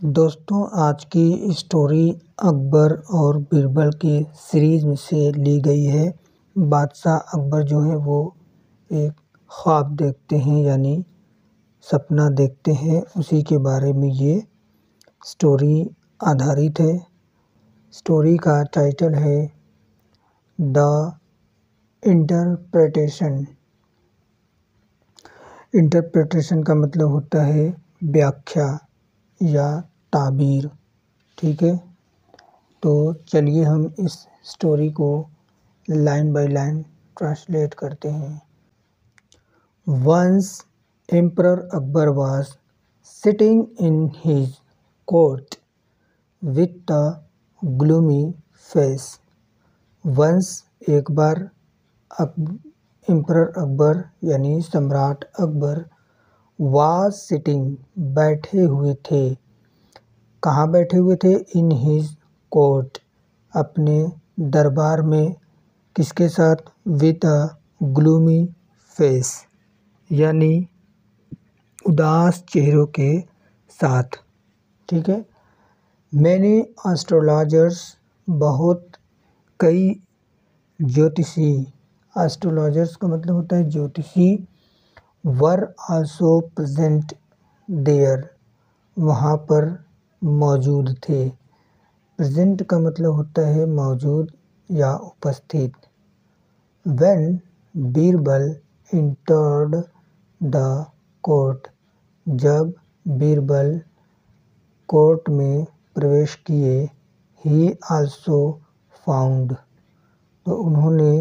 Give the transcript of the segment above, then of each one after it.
दोस्तों, आज की स्टोरी अकबर और बीरबल की सीरीज़ में से ली गई है। बादशाह अकबर जो है वो एक ख्वाब देखते हैं, यानी सपना देखते हैं। उसी के बारे में ये स्टोरी आधारित है। स्टोरी का टाइटल है द इंटरप्रिटेशन। इंटरप्रिटेशन का मतलब होता है व्याख्या या ताबीर। ठीक है, तो चलिए हम इस स्टोरी को लाइन बाय लाइन ट्रांसलेट करते हैं। Once emperor Akbar was sitting in his court with a gloomy face. Once एक बार एम्परर अकबर यानी सम्राट अकबर वाज सिटिंग बैठे हुए थे। कहाँ बैठे हुए थे? इन हिज कोर्ट, अपने दरबार में। किसके साथ? विद अ ग्लूमी फेस, यानी उदास चेहरों के साथ। ठीक है। मैंने एस्ट्रोलॉजर्स, बहुत कई ज्योतिषी। एस्ट्रोलॉजर्स का मतलब होता है ज्योतिषी। वर आल्सो प्रेजेंट देयर, वहाँ पर मौजूद थे। प्रेजेंट का मतलब होता है मौजूद या उपस्थित। When Birbal entered the court, जब बीरबल कोर्ट में प्रवेश किए। ही आल्सो फाउंड, तो उन्होंने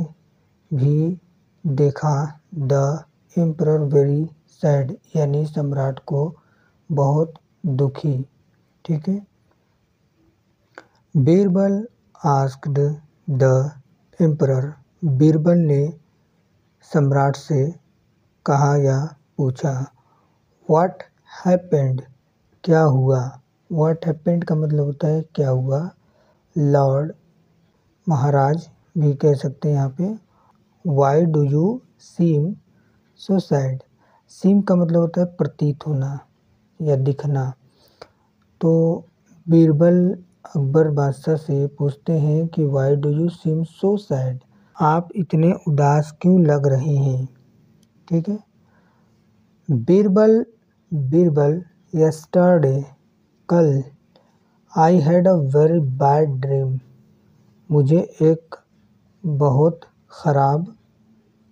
भी देखा। द एम्परर वेरी सैड, यानी सम्राट को बहुत दुखी। ठीक है। Birbal asked the emperor, Birbal ने सम्राट से कहा या पूछा। व्हाट हैपेंड, क्या हुआ? व्हाट हैपेंड का मतलब होता है क्या हुआ। लॉर्ड, महाराज भी कह सकते हैं यहाँ पे। Why do you seem so sad. Seem का मतलब होता है प्रतीत होना या दिखना। तो बीरबल अकबर बादशाह से पूछते हैं कि Y do you seem so sad, आप इतने उदास क्यों लग रहे हैं। ठीक है। बीरबल यस्टरडे, कल। I had a very bad dream, मुझे एक बहुत ख़राब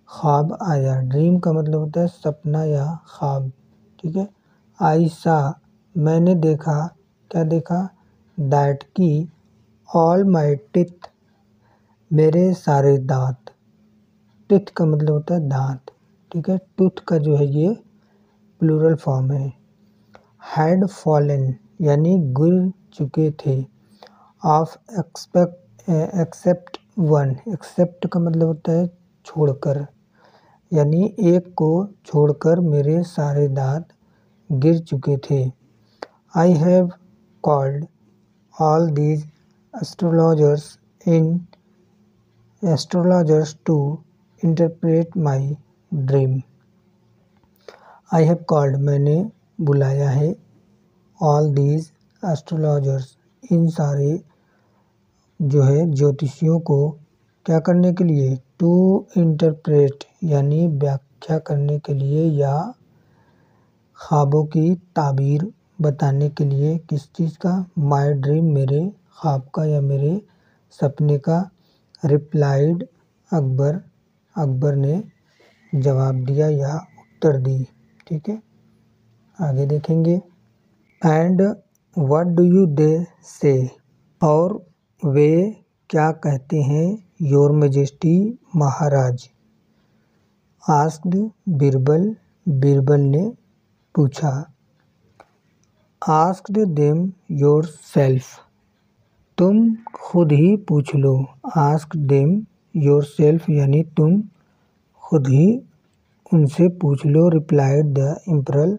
ख्वाब आया। ड्रीम का मतलब होता है सपना या ख्वाब। ठीक है। आई सा, मैंने देखा। क्या देखा? दैट की ऑल माई टिथ, मेरे सारे दांत। टिथ का मतलब होता है दांत। ठीक है। टूथ का जो है ये प्लूरल फॉर्म है। हैड फॉलन, यानी गिर चुके थे। ऑफ एक्सेप्ट वन, एक्सेप्ट का मतलब होता है छोड़कर, यानी एक को छोड़कर मेरे सारे दांत गिर चुके थे। I have called all these astrologers to interpret my dream. I have called, मैंने बुलाया है। all these astrologers, इन सारे जो है ज्योतिषियों को क्या करने के लिए? टू इंटरप्रेट, यानी व्याख्या करने के लिए या ख्वाबों की ताबीर बताने के लिए। किस चीज़ का? माई ड्रीम, मेरे ख्वाब का या मेरे सपने का। रिप्लाइड अकबर, अकबर ने जवाब दिया या उत्तर दी। ठीक है। आगे देखेंगे। And what do you they से, और वे क्या कहते हैं? Your majesty, Maharaj. Asked Birbal, Birbal ने पूछा। आस्क्ड देम योर सेल्फ, तुम खुद ही पूछ लो। आस्क देम योर सेल्फ, यानी तुम खुद ही उनसे पूछ लो। रिप्लाइड द एम्परर,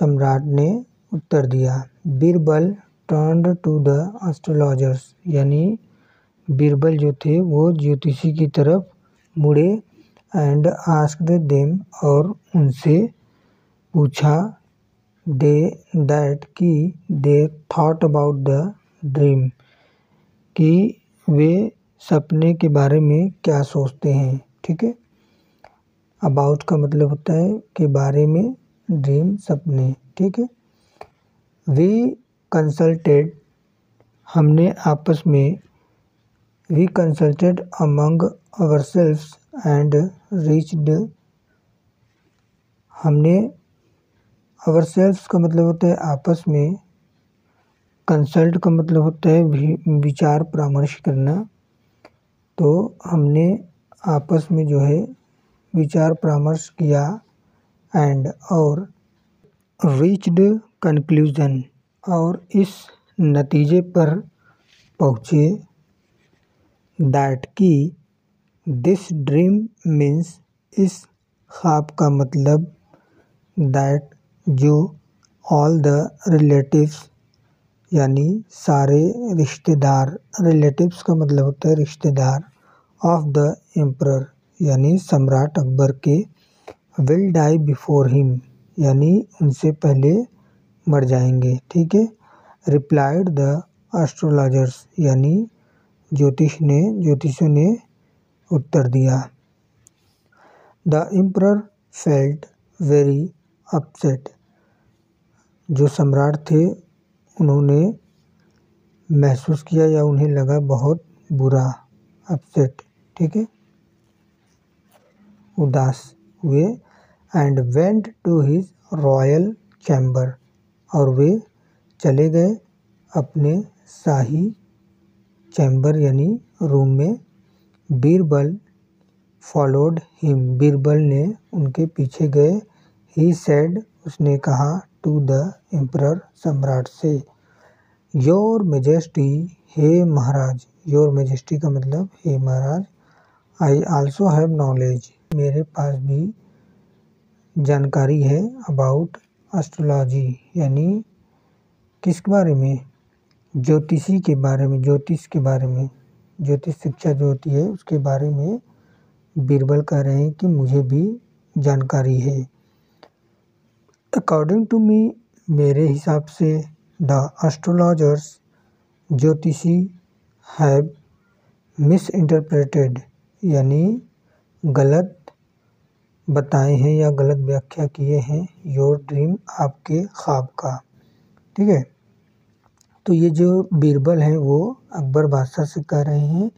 सम्राट ने उत्तर दिया। Birbal turned to the astrologers, यानी बीरबल जो थे वो ज्योतिषी की तरफ मुड़े। एंड आस्क्ड देम, और उनसे पूछा। कि they thought about the dream, कि वे सपने के बारे में क्या सोचते हैं। ठीक है, अबाउट का मतलब होता है के बारे में, ड्रीम सपने। ठीक है, वी कंसल्टेड, हमने आपस में, we consulted among ourselves and reached, हमने, अवरसेल्व्स का मतलब होता है आपस में, कंसल्ट का मतलब होता है विचार परामर्श करना। तो हमने आपस में जो है विचार परामर्श किया, एंड और रीच्ड कंक्लूजन, और इस नतीजे पर पहुँचे, दैट कि दिस ड्रीम मीन्स, इस ख्वाब का मतलब, दैट जो, ऑल द रिलेटिव्स, यानी सारे रिश्तेदार, रिलेटिव्स का मतलब होता है रिश्तेदार, ऑफ द एम्परर, यानी सम्राट अकबर के, विल डाई बिफोर हिम, यानी उनसे पहले मर जाएंगे। ठीक है, रिप्लाइड द एस्ट्रोलॉजर्स, यानी ज्योतिषियों ने उत्तर दिया। The emperor felt very upset, जो सम्राट थे उन्होंने महसूस किया या उन्हें लगा बहुत बुरा, अपसेट। ठीक है, उदास हुए, and went to his royal chamber, और वे चले गए अपने शाही चैम्बर यानी रूम में। बीरबल फॉलोड हिम, बीरबल ने उनके पीछे गए। ही सेड, उसने कहा, टू द एम्परर, सम्राट से, योर मेजेस्टी, हे महाराज, योर मेजेस्टी का मतलब हे महाराज, आई आल्सो हैव नॉलेज, मेरे पास भी जानकारी है, अबाउट एस्ट्रोलॉजी, यानी किसके बारे में, ज्योतिषी के बारे में, ज्योतिष के बारे में, ज्योतिष शिक्षा जो होती है उसके बारे में बीरबल कह रहे हैं कि मुझे भी जानकारी है। अकॉर्डिंग टू मी, मेरे हिसाब से, द एस्ट्रोलॉजर्स, ज्योतिषी, हैव मिस इंटरप्रेटेड, यानी गलत बताए हैं या गलत व्याख्या किए हैं, योर ड्रीम, आपके ख्वाब का। ठीक है, तो ये जो बीरबल हैं वो अकबर बादशाह से कह रहे हैं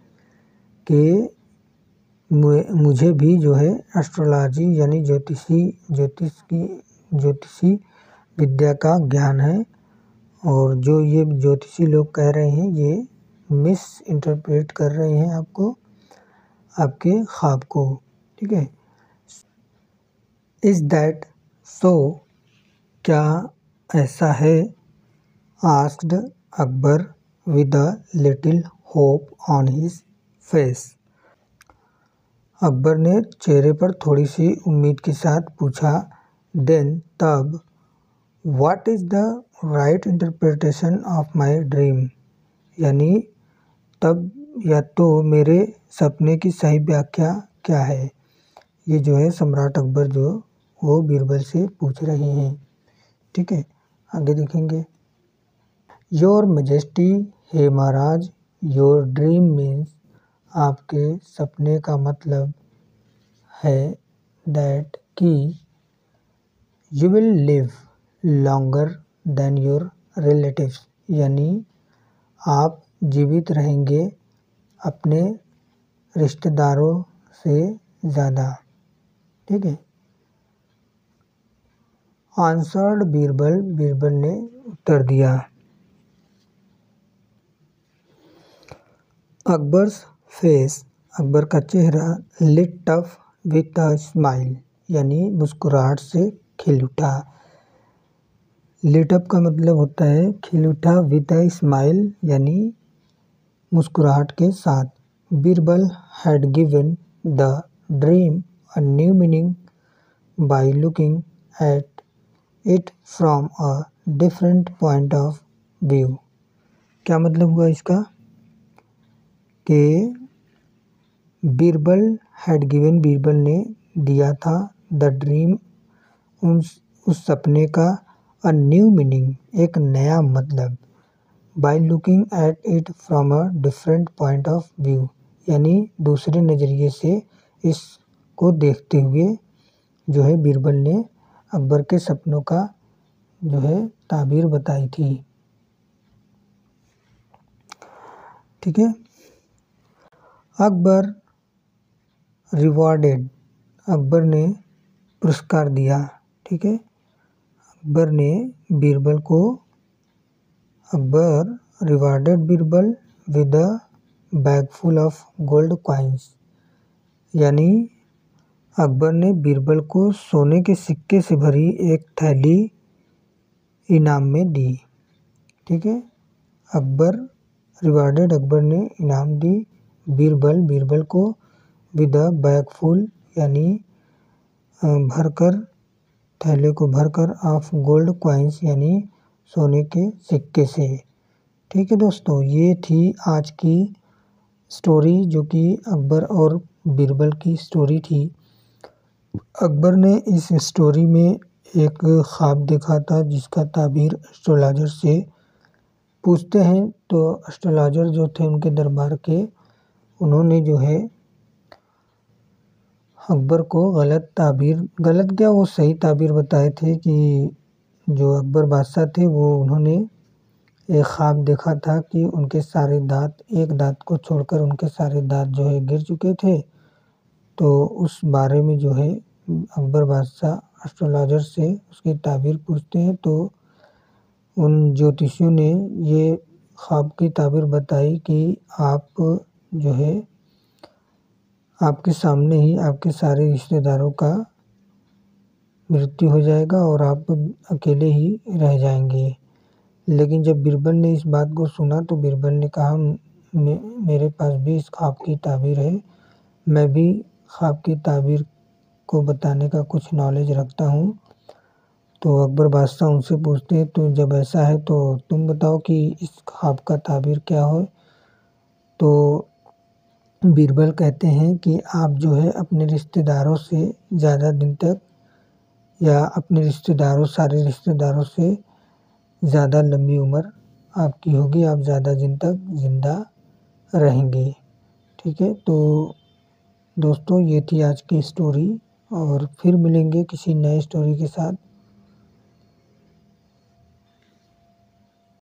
कि मुझे भी जो है एस्ट्रोलॉजी यानी ज्योतिषी विद्या का ज्ञान है, और जो ये ज्योतिषी लोग कह रहे हैं ये मिस इंटरप्रेट कर रहे हैं आपके ख्वाब को। ठीक है, इज दैट सो, क्या ऐसा है, asked Akbar with a little hope on his face, Akbar ने चेहरे पर थोड़ी सी उम्मीद के साथ पूछा। देन, तब, what is the right interpretation of my dream, यानी तब या तो मेरे सपने की सही व्याख्या क्या है। ये जो है सम्राट अकबर जो वो बीरबल से पूछ रहे हैं। ठीक है, आगे देखेंगे। योर मेजेस्टी, हे महाराज, योर ड्रीम मीन्स, आपके सपने का मतलब है, दैट कि you will live longer than your relatives, यानी आप जीवित रहेंगे अपने रिश्तेदारों से ज़्यादा। ठीक है, आंसर्ड बीरबल, बीरबल ने उत्तर दिया। अकबर्स फेस, अकबर का चेहरा, lit up with a smile, यानी मुस्कुराहट से खिल उठा। लिट अप का मतलब होता है खिल उठा, विथ अ स्माइल यानी मुस्कुराहट के साथ। Birbal had given the dream a new meaning by looking at it from a different point of view. क्या मतलब हुआ इसका कि बीरबल हैड गिवन, बीरबल ने दिया था, द ड्रीम, उस सपने का, अ न्यू मीनिंग, एक नया मतलब, by looking at it from a different point of view, यानी दूसरे नज़रिए से इसको देखते हुए जो है बीरबल ने अकबर के सपनों का जो है ताबीर बताई थी। ठीक है। अकबर रिवॉर्डेड, अकबर ने पुरस्कार दिया। ठीक है। अकबर ने बीरबल को, Akbar rewarded Birbal with a bag full of gold coins, यानी अकबर ने बीरबल को सोने के सिक्के से भरी एक थैली इनाम में दी। ठीक है। अकबर रिवॉर्डेड, अकबर ने इनाम दी बीरबल को विद अ बैग फुल, यानी भरकर, थैले को भरकर, ऑफ गोल्ड कॉइन्स, यानी सोने के सिक्के से। ठीक है दोस्तों, ये थी आज की स्टोरी जो कि अकबर और बीरबल की स्टोरी थी। अकबर ने इस स्टोरी में एक ख्वाब देखा था जिसका ताबीर एस्ट्रोलॉजर से पूछते हैं, तो एस्ट्रोलॉजर जो थे उनके दरबार के, उन्होंने जो है अकबर को गलत क्या, वो सही ताबीर बताए थे कि जो अकबर बादशाह थे वो, उन्होंने एक ख्वाब देखा था कि उनके सारे दांत, एक दांत को छोड़कर उनके सारे दांत जो है गिर चुके थे। तो उस बारे में जो है अकबर बादशाह एस्ट्रोलॉजर से उसकी ताबीर पूछते हैं, तो उन ज्योतिषियों ने ये ख्वाब की ताबीर बताई कि आप जो है, आपके सामने ही आपके सारे रिश्तेदारों का मृत्यु हो जाएगा और आप अकेले ही रह जाएंगे। लेकिन जब बीरबल ने इस बात को सुना तो बीरबल ने कहा, मेरे पास भी इस ख्वाब की ताबीर है, मैं भी ख्वाब की ताबीर को बताने का कुछ नॉलेज रखता हूँ। तो अकबर बादशाह उनसे पूछते हैं, तो जब ऐसा है तो तुम बताओ कि इस ख्वाब का ताबीर क्या हो। तो बीरबल कहते हैं कि आप जो है अपने रिश्तेदारों से ज़्यादा दिन तक, या अपने रिश्तेदारों, सारे रिश्तेदारों से ज़्यादा लंबी उम्र आपकी होगी, आप ज़्यादा दिन तक ज़िंदा रहेंगे। ठीक है। तो दोस्तों, ये थी आज की स्टोरी और फिर मिलेंगे किसी नए स्टोरी के साथ।